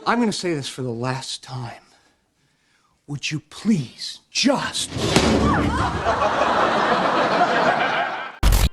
I'm gonna say this for the last time. Would you please just...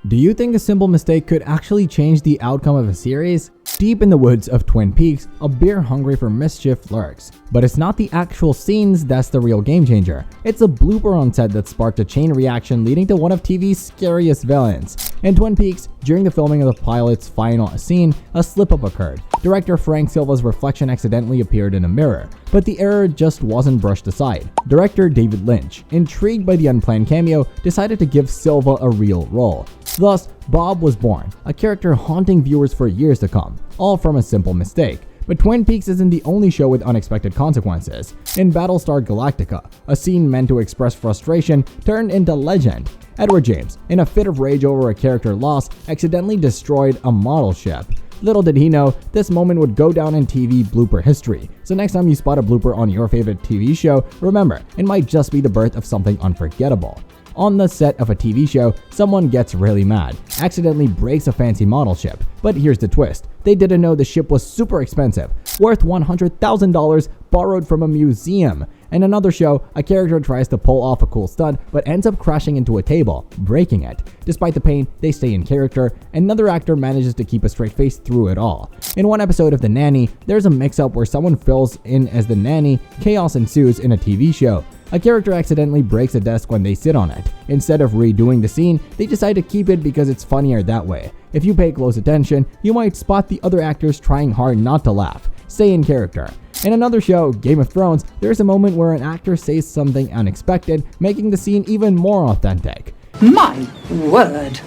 Do you think a simple mistake could actually change the outcome of a series? Deep in the woods of Twin Peaks, a bear hungry for mischief lurks. But it's not the actual scenes that's the real game changer. It's a blooper on set that sparked a chain reaction leading to one of TV's scariest villains. In Twin Peaks, during the filming of the pilot's final scene, a slip-up occurred. Director Frank Silva's reflection accidentally appeared in a mirror, but the error just wasn't brushed aside. Director David Lynch, intrigued by the unplanned cameo, decided to give Silva a real role. Thus, Bob was born, a character haunting viewers for years to come, all from a simple mistake. But Twin Peaks isn't the only show with unexpected consequences. In Battlestar Galactica, a scene meant to express frustration turned into legend. Edward James, in a fit of rage over a character loss, accidentally destroyed a model ship. Little did he know, this moment would go down in TV blooper history. So next time you spot a blooper on your favorite TV show, remember, it might just be the birth of something unforgettable. On the set of a TV show, someone gets really mad, accidentally breaks a fancy model ship. But here's the twist. They didn't know the ship was super expensive, worth $100,000, borrowed from a museum. In another show, a character tries to pull off a cool stunt, but ends up crashing into a table, breaking it. Despite the pain, they stay in character. Another actor manages to keep a straight face through it all. In one episode of The Nanny, there's a mix-up where someone fills in as the nanny. Chaos ensues in a TV show. A character accidentally breaks a desk when they sit on it. Instead of redoing the scene, they decide to keep it because it's funnier that way. If you pay close attention, you might spot the other actors trying hard not to laugh. Stay in character. In another show, Game of Thrones, there's a moment where an actor says something unexpected, making the scene even more authentic. My word!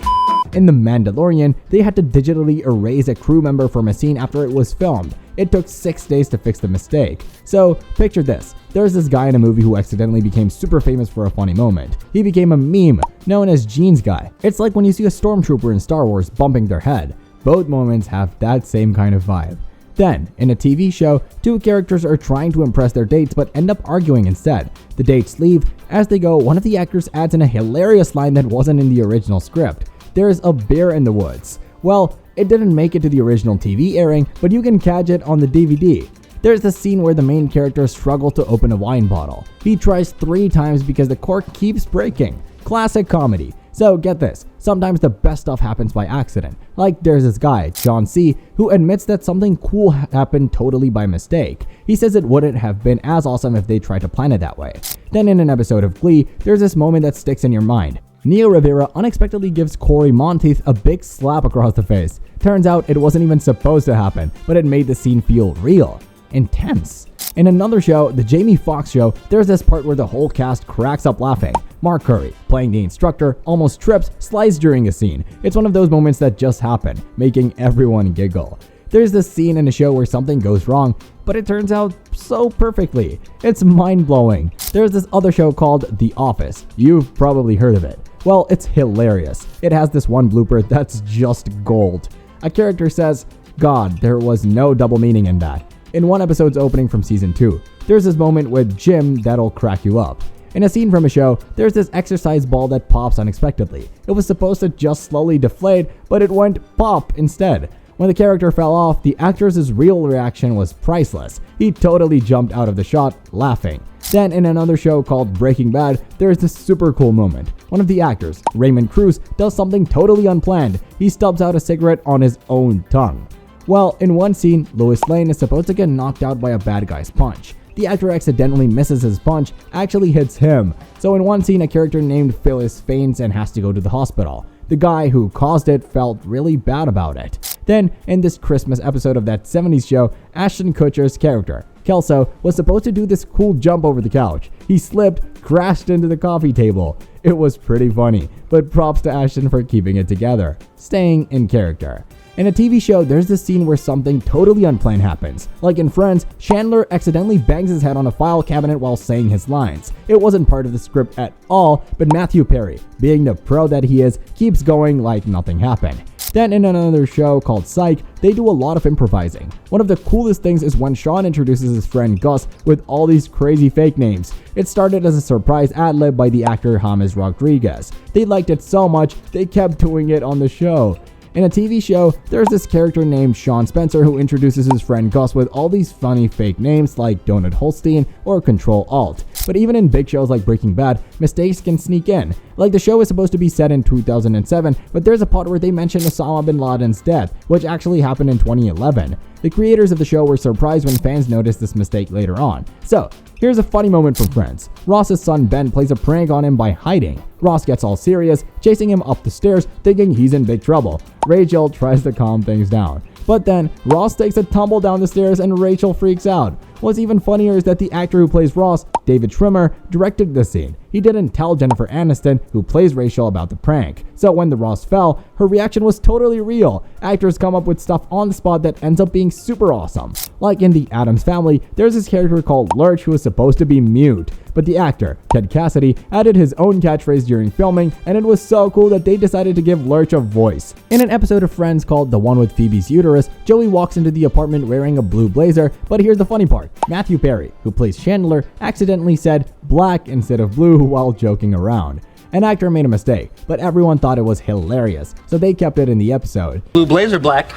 In The Mandalorian, they had to digitally erase a crew member from a scene after it was filmed. It took 6 days to fix the mistake. So, picture this. There's this guy in a movie who accidentally became super famous for a funny moment. He became a meme, known as Jeans Guy. It's like when you see a stormtrooper in Star Wars bumping their head. Both moments have that same kind of vibe. Then, in a TV show, two characters are trying to impress their dates but end up arguing instead. The dates leave. As they go, one of the actors adds in a hilarious line that wasn't in the original script. There's a bear in the woods. Well, it didn't make it to the original TV airing, but you can catch it on the DVD. There's the scene where the main character struggles to open a wine bottle. He tries 3 times because the cork keeps breaking. Classic comedy. So get this, sometimes the best stuff happens by accident. Like there's this guy, John C., who admits that something cool happened totally by mistake. He says it wouldn't have been as awesome if they tried to plan it that way. Then in an episode of Glee, there's this moment that sticks in your mind. Neo Rivera unexpectedly gives Corey Monteith a big slap across the face. Turns out it wasn't even supposed to happen, but it made the scene feel real. Intense. In another show, The Jamie Foxx Show, there's this part where the whole cast cracks up laughing. Mark Curry, playing the instructor, almost trips, slides during a scene. It's one of those moments that just happen, making everyone giggle. There's this scene in a show where something goes wrong, but it turns out so perfectly. It's mind-blowing. There's this other show called The Office. You've probably heard of it. Well, it's hilarious. It has this one blooper that's just gold. A character says, "God, there was no double meaning in that." In one episode's opening from season 2, there's this moment with Jim that'll crack you up. In a scene from a show, there's this exercise ball that pops unexpectedly. It was supposed to just slowly deflate, but it went pop instead. When the character fell off, the actor's real reaction was priceless. He totally jumped out of the shot, laughing. Then in another show called Breaking Bad, there's this super cool moment. One of the actors, Raymond Cruz, does something totally unplanned. He stubs out a cigarette on his own tongue. Well, in one scene, Lois Lane is supposed to get knocked out by a bad guy's punch. The actor accidentally misses his punch, actually hits him. So in one scene, a character named Phyllis faints and has to go to the hospital. The guy who caused it felt really bad about it. Then, in this Christmas episode of that 70s show, Ashton Kutcher's character, Kelso, was supposed to do this cool jump over the couch. He slipped, crashed into the coffee table. It was pretty funny, but props to Ashton for keeping it together. Staying in character. In a TV show, there's this scene where something totally unplanned happens. Like in Friends, Chandler accidentally bangs his head on a file cabinet while saying his lines. It wasn't part of the script at all, but Matthew Perry, being the pro that he is, keeps going like nothing happened. Then in another show called Psych, they do a lot of improvising. One of the coolest things is when Sean introduces his friend Gus with all these crazy fake names. It started as a surprise ad-lib by the actor James Rodriguez. They liked it so much, they kept doing it on the show. In a TV show, there's this character named Sean Spencer who introduces his friend Gus with all these funny fake names like Donut Holstein or Control Alt. But even in big shows like Breaking Bad, mistakes can sneak in. Like the show is supposed to be set in 2007, but there's a part where they mention Osama bin Laden's death, which actually happened in 2011. The creators of the show were surprised when fans noticed this mistake later on. So, here's a funny moment from Friends. Ross's son Ben plays a prank on him by hiding. Ross gets all serious, chasing him up the stairs, thinking he's in big trouble. Rachel tries to calm things down. But then, Ross takes a tumble down the stairs and Rachel freaks out. What's even funnier is that the actor who plays Ross, David Schwimmer, directed the scene. He didn't tell Jennifer Aniston, who plays Rachel, about the prank. So when the Ross fell, her reaction was totally real. Actors come up with stuff on the spot that ends up being super awesome. Like in The Addams Family, there's this character called Lurch who is supposed to be mute. But the actor, Ted Cassidy, added his own catchphrase during filming, and it was so cool that they decided to give Lurch a voice. In an episode of Friends called The One with Phoebe's Uterus, Joey walks into the apartment wearing a blue blazer, but here's the funny part. Matthew Perry, who plays Chandler, accidentally said black instead of blue while joking around. An actor made a mistake, but everyone thought it was hilarious, so they kept it in the episode. Blue blazer black.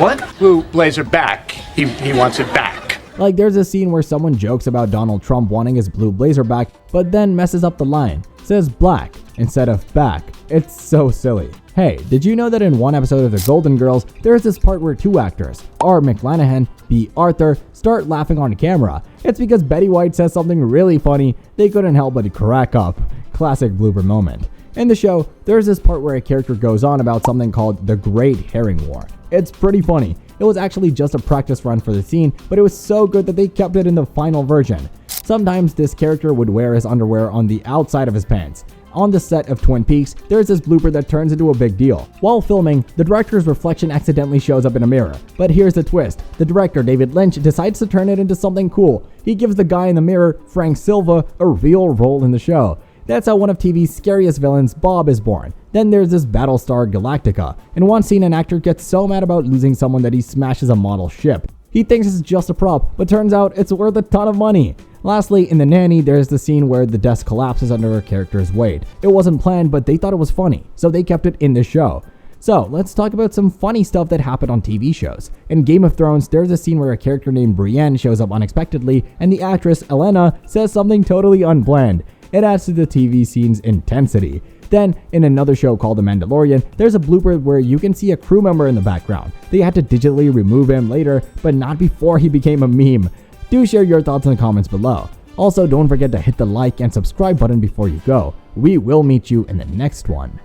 What? Blue blazer back. He wants it back. Like there's a scene where someone jokes about Donald Trump wanting his blue blazer back, but then messes up the line. Says black instead of back. It's so silly. Hey, did you know that in one episode of The Golden Girls, there's this part where two actors, R. McLanahan, B. Arthur, start laughing on camera? It's because Betty White says something really funny, they couldn't help but crack up. Classic blooper moment. In the show, there's this part where a character goes on about something called the Great Herring War. It's pretty funny. It was actually just a practice run for the scene, but it was so good that they kept it in the final version. Sometimes this character would wear his underwear on the outside of his pants. On the set of Twin Peaks, there's this blooper that turns into a big deal. While filming, the director's reflection accidentally shows up in a mirror. But here's the twist. The director, David Lynch, decides to turn it into something cool. He gives the guy in the mirror, Frank Silva, a real role in the show. That's how one of TV's scariest villains, Bob, is born. Then there's this Battlestar Galactica. In one scene, an actor gets so mad about losing someone that he smashes a model ship. He thinks it's just a prop, but turns out it's worth a ton of money. Lastly, in The Nanny, there's the scene where the desk collapses under a character's weight. It wasn't planned, but they thought it was funny, so they kept it in the show. So, let's talk about some funny stuff that happened on TV shows. In Game of Thrones, there's a scene where a character named Brienne shows up unexpectedly, and the actress, Elena, says something totally unplanned. It adds to the TV scene's intensity. Then, in another show called The Mandalorian, there's a blooper where you can see a crew member in the background. They had to digitally remove him later, but not before he became a meme. Do share your thoughts in the comments below. Also, don't forget to hit the like and subscribe button before you go. We will meet you in the next one.